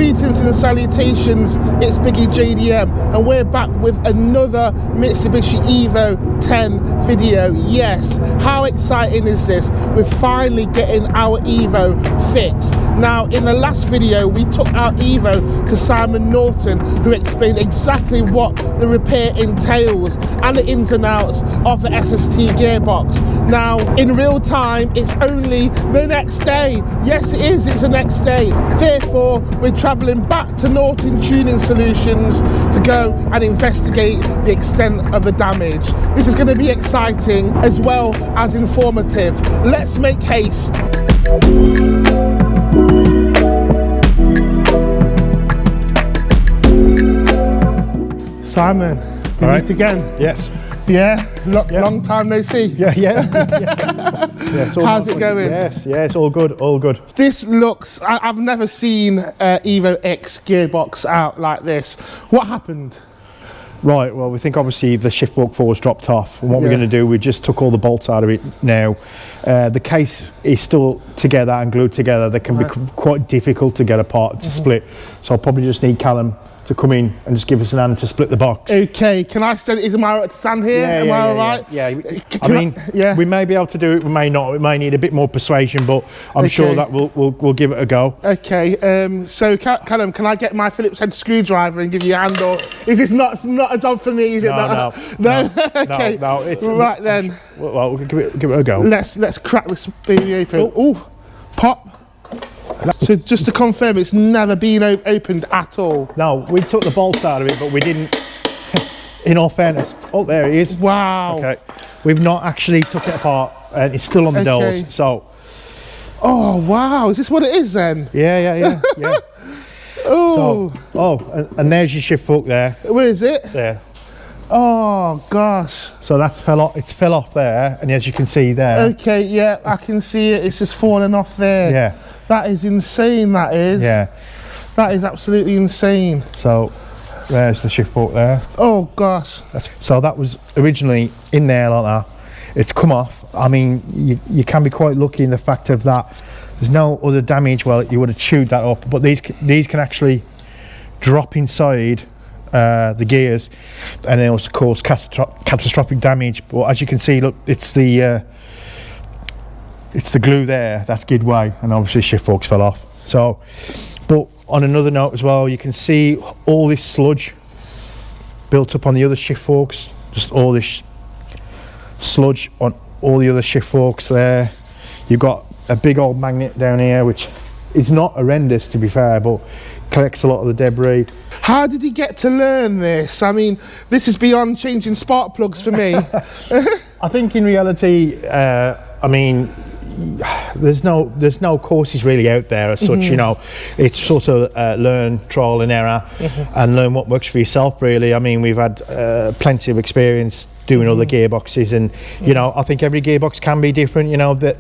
Greetings and salutations, it's BiggieJDM and we're back with another Mitsubishi Evo 10 video. Yes, how exciting is this? We're finally getting our Evo fixed. Now in the last video we took our Evo to Simon Norton, who explained exactly what the repair entails and the ins and outs of the SST gearbox. Now in real time it's only the next day. Yes it is, it's the next day. Therefore we're travelling back to Norton Tuning Solutions to go and investigate the extent of the damage. This is going to be exciting as well as informative. Let's make haste. Simon, we meet again. Yes. Yeah? Long time no see. Yeah. How's it going? Yes, it's all good, all good. This looks, I've never seen Evo X gearbox out like this. What happened? Right, well, we think obviously the shift fork force dropped off, and what we're going to do, we just took all the bolts out of it now. The case is still together and glued together. They can be quite difficult to get apart, to split. So I'll probably just need Callum to come in and just give us an hand to split the box. Okay, can I stand? Am I right to stand here? Am I all right? Yeah. We may be able to do it. We may not. It may need a bit more persuasion, but I'm sure that we'll give it a go. Okay. So Callum, can I get my Phillips head screwdriver and give you a hand, or is this not a job for me? Is it not? No. Okay. No. It's right then. Well, we'll give it a go. Let's crack this baby open. Oh, pop. So just to confirm, it's never been opened at all? No, we took the bolts out of it, but we didn't, in all fairness. Oh, there it is. Wow. Okay, we've not actually took it apart, and it's still on the doors, so. Oh, wow, is this what it is then? Yeah. Oh. So, and there's your shift fork there. Where is it? There. Oh gosh. So that's fell off there, and as you can see there. Okay, yeah, I can see it. It's just fallen off there. Yeah. That is insane, that is. Yeah. That is absolutely insane. So there's the shift fork there. Oh gosh. So that was originally in there like that. It's come off. I mean, you can be quite lucky in the fact of that there's no other damage. Well, you would have chewed that up, but these can actually drop inside the gears and then also cause catastrophic damage. But as you can see, look, it's the glue there that's give way, and obviously shift forks fell off. So, but on another note as well, you can see all this sludge built up on the other shift forks, just all this sludge on all the other shift forks there. You've got a big old magnet down here, which is not horrendous to be fair, but collects a lot of the debris. How did he get to learn this? I mean, this is beyond changing spark plugs for me. I think in reality, I mean, there's no courses really out there as such, you know. It's sort of learn, trial and error, and learn what works for yourself really. I mean, we've had plenty of experience doing other gearboxes, and you know, I think every gearbox can be different, you know. They're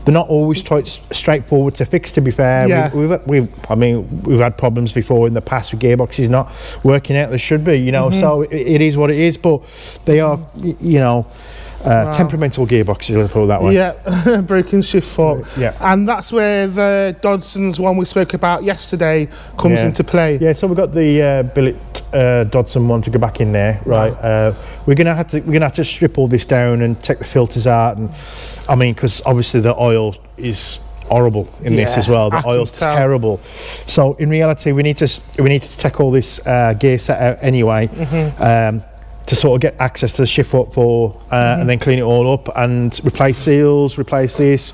not always straightforward to fix, to be fair. I mean, we've had problems before in the past with gearboxes not working out they should be, you know. So it is what it is, but they are, you know, temperamental gearboxes, let's put it that way. Yeah, broken shift fork. Yeah. And that's where the Dodson's one we spoke about yesterday comes into play. Yeah, so we've got the billet Dodson one to go back in there, right? We're gonna have to strip all this down and take the filters out, and I mean, because obviously the oil is horrible in this as well. The oil's terrible. So in reality, we need to take all this gear set out anyway. To sort of get access to the shift fork and then clean it all up and replace seals, replace this,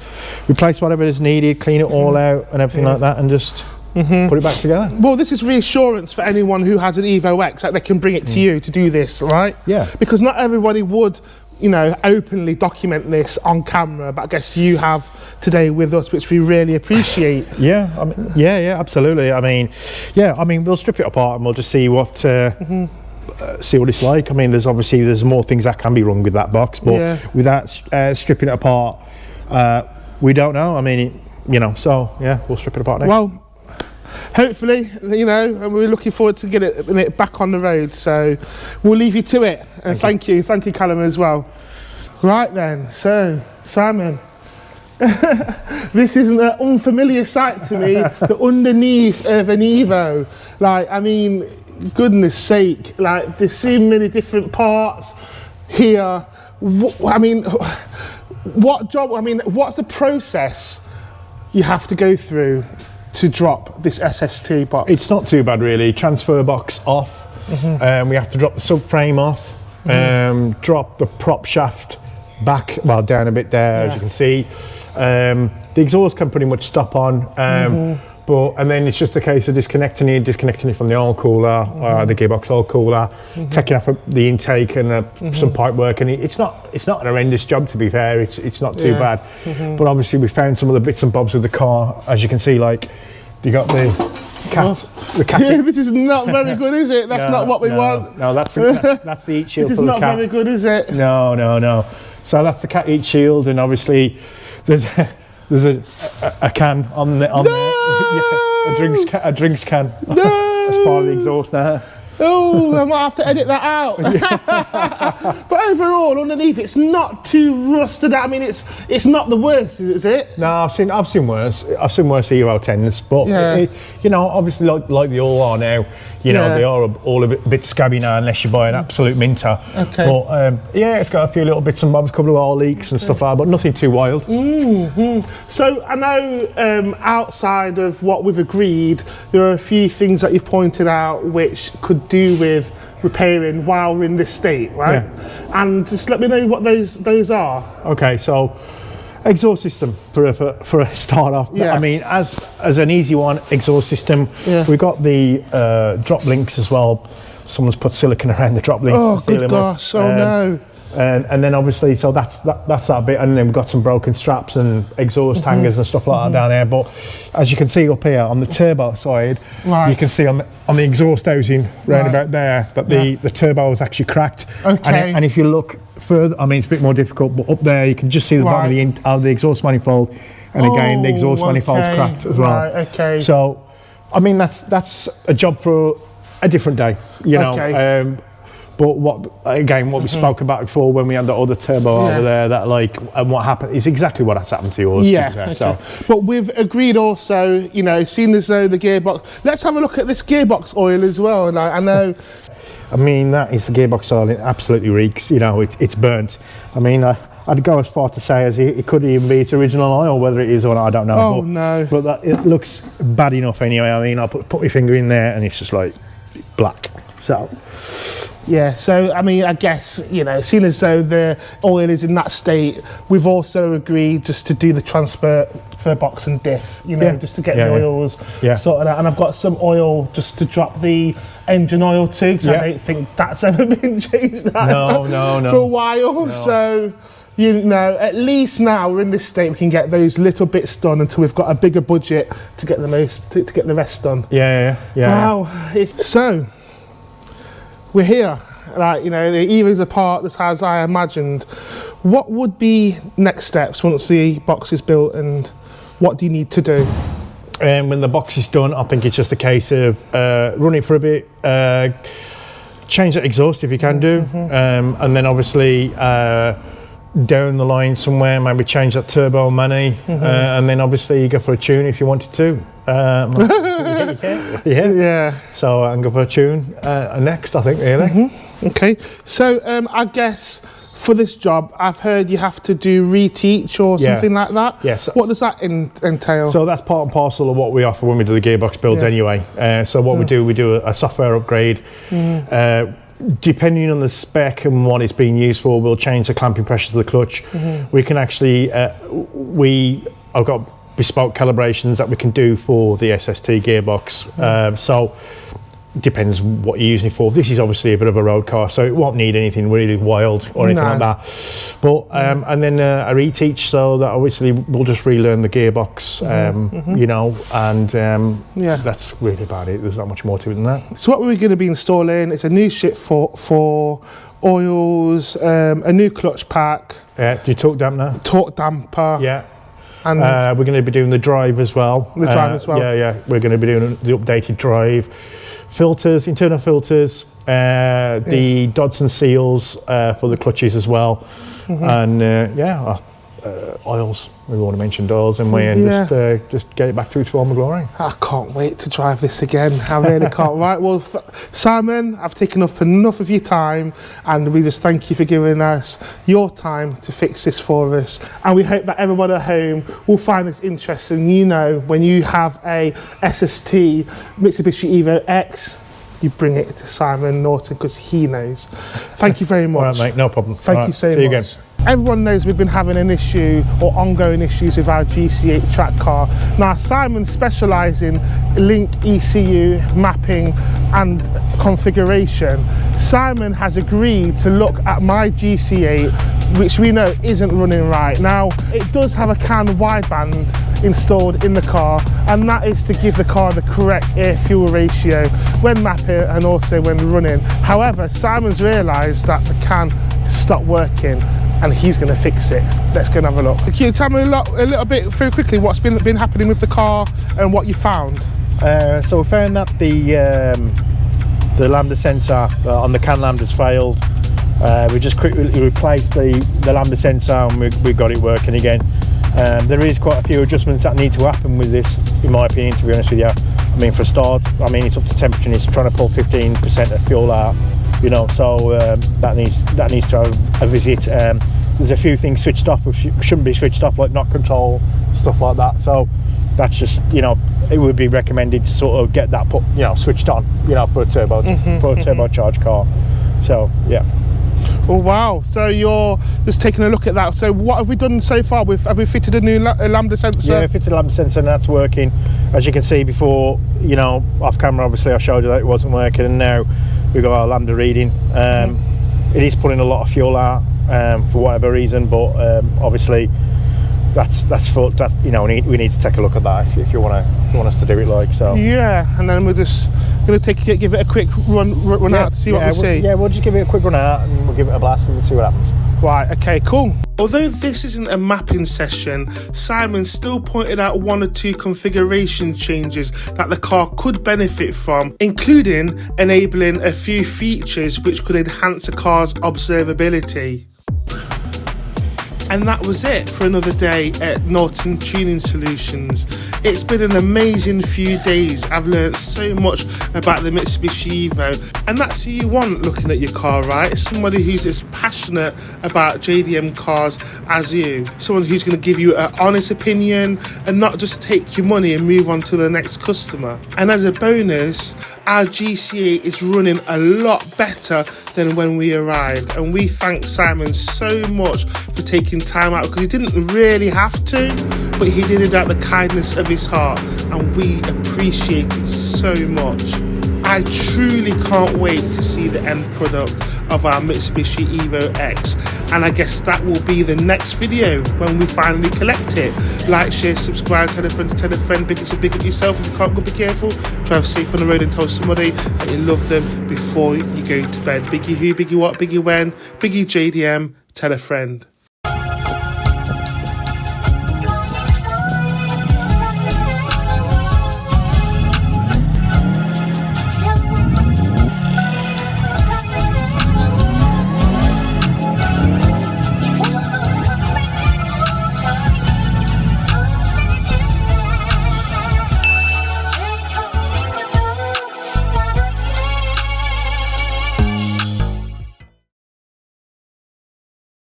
replace whatever is needed, clean it all out and everything like that, and just put it back together. Well, this is reassurance for anyone who has an Evo X, that they can bring it to you to do this, right? Yeah. Because not everybody would, you know, openly document this on camera, but I guess you have today with us, which we really appreciate. Yeah, I mean, yeah, absolutely. I mean, we'll strip it apart and we'll just see what see what it's like. I mean, there's more things that can be wrong with that box, but without stripping it apart, we don't know. I mean, you know, so yeah, we'll strip it apart now. Well, hopefully, you know, and we're looking forward to get it back on the road, so we'll leave you to it, and thank you Callum as well. Right then, so Simon, This is an unfamiliar sight to me, the underneath of an Evo. Like, I mean, goodness sake, like there's so many different parts here. I mean, what's the process you have to go through to drop this SST box? It's not too bad really. Transfer box off. We have to drop the subframe off. Drop the prop shaft back, well, down a bit there, as you can see. The exhaust can pretty much stop on, and then it's just a case of disconnecting it from the oil cooler, the gearbox oil cooler, taking off the intake and some pipe work. And it's not an horrendous job, to be fair. It's not too bad. But obviously we found some of the bits and bobs with the car, as you can see. Like you got the cat. Yeah, this is not very good, is it? That's not what we want. No, that's the heat shield for the cat. This is not very good, is it? No. So that's the cat heat shield, and obviously there's a can on there. Yeah, a drinks can. No. As part of the exhaust there. Oh, I might have to edit that out. But overall, underneath, it's not too rusted out. I mean, it's not the worst, is it? No, I've seen worse. I've seen worse Evo 10s, but you know, obviously, like they all are now. You know, they are all a bit scabby now, unless you buy an absolute minter. Okay. But it's got a few little bits and bobs, a couple of oil leaks and stuff like that, but nothing too wild. So I know outside of what we've agreed, there are a few things that you've pointed out which could do with repairing while we're in this state, right? Yeah. And just let me know what those are. Okay, so exhaust system for a start off. Yeah. I mean, as an easy one, exhaust system. Yeah. We've got the drop links as well. Someone's put silicone around the drop link. Oh, good gosh! Oh no. And then obviously, so that's that bit, and then we've got some broken straps and exhaust hangers and stuff like that down there. But as you can see up here on the turbo side, you can see on the exhaust housing round about there that the turbo is actually cracked. Okay. And if you look further, I mean, it's a bit more difficult, but up there you can just see the bottom of the exhaust manifold, and again the exhaust manifold's cracked as well. Right, okay. So, I mean, that's a job for a different day, you know. But what we spoke about before when we had the other turbo over there, that and what happened is exactly what has happened to yours. Yeah. So, but we've agreed also, you know, seeing as though the gearbox. Let's have a look at this gearbox oil as well. Like, I know. I mean, that is the gearbox oil. It absolutely reeks. You know, it's burnt. I mean, I'd go as far to say as it could even be its original oil, whether it is or not, I don't know. Oh, no. But it looks bad enough anyway. I mean, I put my finger in there and it's just like black. So. Yeah, so I mean, I guess, you know, seeing as though the oil is in that state, we've also agreed just to do the transfer for box and diff, you know, just to get the oils sorted out. And I've got some oil just to drop the engine oil too, because I don't think that's ever been changed out for a while. No. So, you know, at least now we're in this state, we can get those little bits done until we've got a bigger budget to get to get the rest done. Yeah. Wow. So, we're here, like, you know, the Evo's apart, just as I imagined. What would be next steps once the box is built, and what do you need to do? When the box is done, I think it's just a case of run it for a bit, change the exhaust if you can do, and then obviously down the line somewhere, maybe change that turbo mani, and then obviously you go for a tune if you wanted to. Yeah. So I'm going for a tune next, I think, really. Okay. So I guess for this job, I've heard you have to do reteach or something like that. Yes. What does that entail? So that's part and parcel of what we offer when we do the gearbox builds anyway. So what we do a software upgrade. Depending on the spec and what it's being used for, we'll change the clamping pressure to the clutch. We can actually, I've got bespoke calibrations that we can do for the SST gearbox. So depends what you're using it for. This is obviously a bit of a road car, so it won't need anything really wild or anything like that. But and then a reteach, so that obviously we'll just relearn the gearbox, you know, and that's really about it. There's not much more to it than that. So what we're going to be installing is a new ship for oils, a new clutch pack. Yeah, do you torque damper? Torque damper. Yeah. And we're going to be doing the drive as well. The drive as well. Yeah. We're going to be doing the updated drive. Filters, internal filters, the Dodson seals for the clutches as well. And I oils. We've already mentioned oils, and just get it back to its former glory. I can't wait to drive this again. I really can't. Right, well, Simon, I've taken up enough of your time, and we just thank you for giving us your time to fix this for us. And we hope that everyone at home will find this interesting. You know, when you have a SST Mitsubishi Evo X, you bring it to Simon Norton because he knows. Thank you very much. All right, mate, no problem. Thank you so much. See you again. Everyone knows we've been having an issue or ongoing issues with our GC8 track car. Now, Simon specialises in link ECU, mapping and configuration. Simon has agreed to look at my GC8, which we know isn't running right. Now, it does have a CAN wideband installed in the car, and that is to give the car the correct air-fuel ratio when mapping and also when running. However, Simon's realised that the CAN stopped working, and he's going to fix it. Let's go and have a look. Can you tell me a little bit very quickly what's been happening with the car and what you found? So we found that the lambda sensor on the CAN lambda's failed. We just quickly replaced the lambda sensor, and we got it working again. There is quite a few adjustments that need to happen with this, in my opinion, to be honest with you. I mean, for a start, I mean, it's up to temperature, and it's trying to pull 15% of fuel out, you know, so that needs to have a visit. There's a few things switched off which shouldn't be switched off, like knock control, stuff like that. So that's just, you know, it would be recommended to sort of get that switched on, you know, for a turbocharged car. So yeah. Oh wow, so you're just taking a look at that. So what have we done so far? Have we fitted a new lambda sensor? Yeah, fitted a lambda sensor, and that's working. As you can see before, you know, off camera obviously I showed you that it wasn't working, and now we've got our lambda reading. It is pulling a lot of fuel out for whatever reason, but obviously that's you know, we need to take a look at that if you want us to do it, like so. Yeah, and then we're just going to give it a quick run out to see what we see. Yeah, we'll just give it a quick run out and we'll give it a blast and see what happens. Right, okay, cool. Although this isn't a mapping session, Simon still pointed out one or two configuration changes that the car could benefit from, including enabling a few features which could enhance a car's observability. And that was it for another day at Norton Tuning Solutions. It's been an amazing few days. I've learned so much about the Mitsubishi Evo, and that's who you want looking at your car, right? Somebody who's as passionate about JDM cars as you. Someone who's going to give you an honest opinion and not just take your money and move on to the next customer. And as a bonus, our GC8 is running a lot better than when we arrived, and we thank Simon so much for taking time out, because he didn't really have to, but he did it out of the kindness of his heart, and we appreciate it so much. I truly can't wait to see the end product of our Mitsubishi Evo X, and I guess that will be the next video when we finally collect it. Like, share, subscribe, tell a friend, big up yourself. If you can't, go be careful, drive safe on the road, and tell somebody that you love them before you go to bed. Biggie who, biggie what, biggie when, BiggieJDM, tell a friend.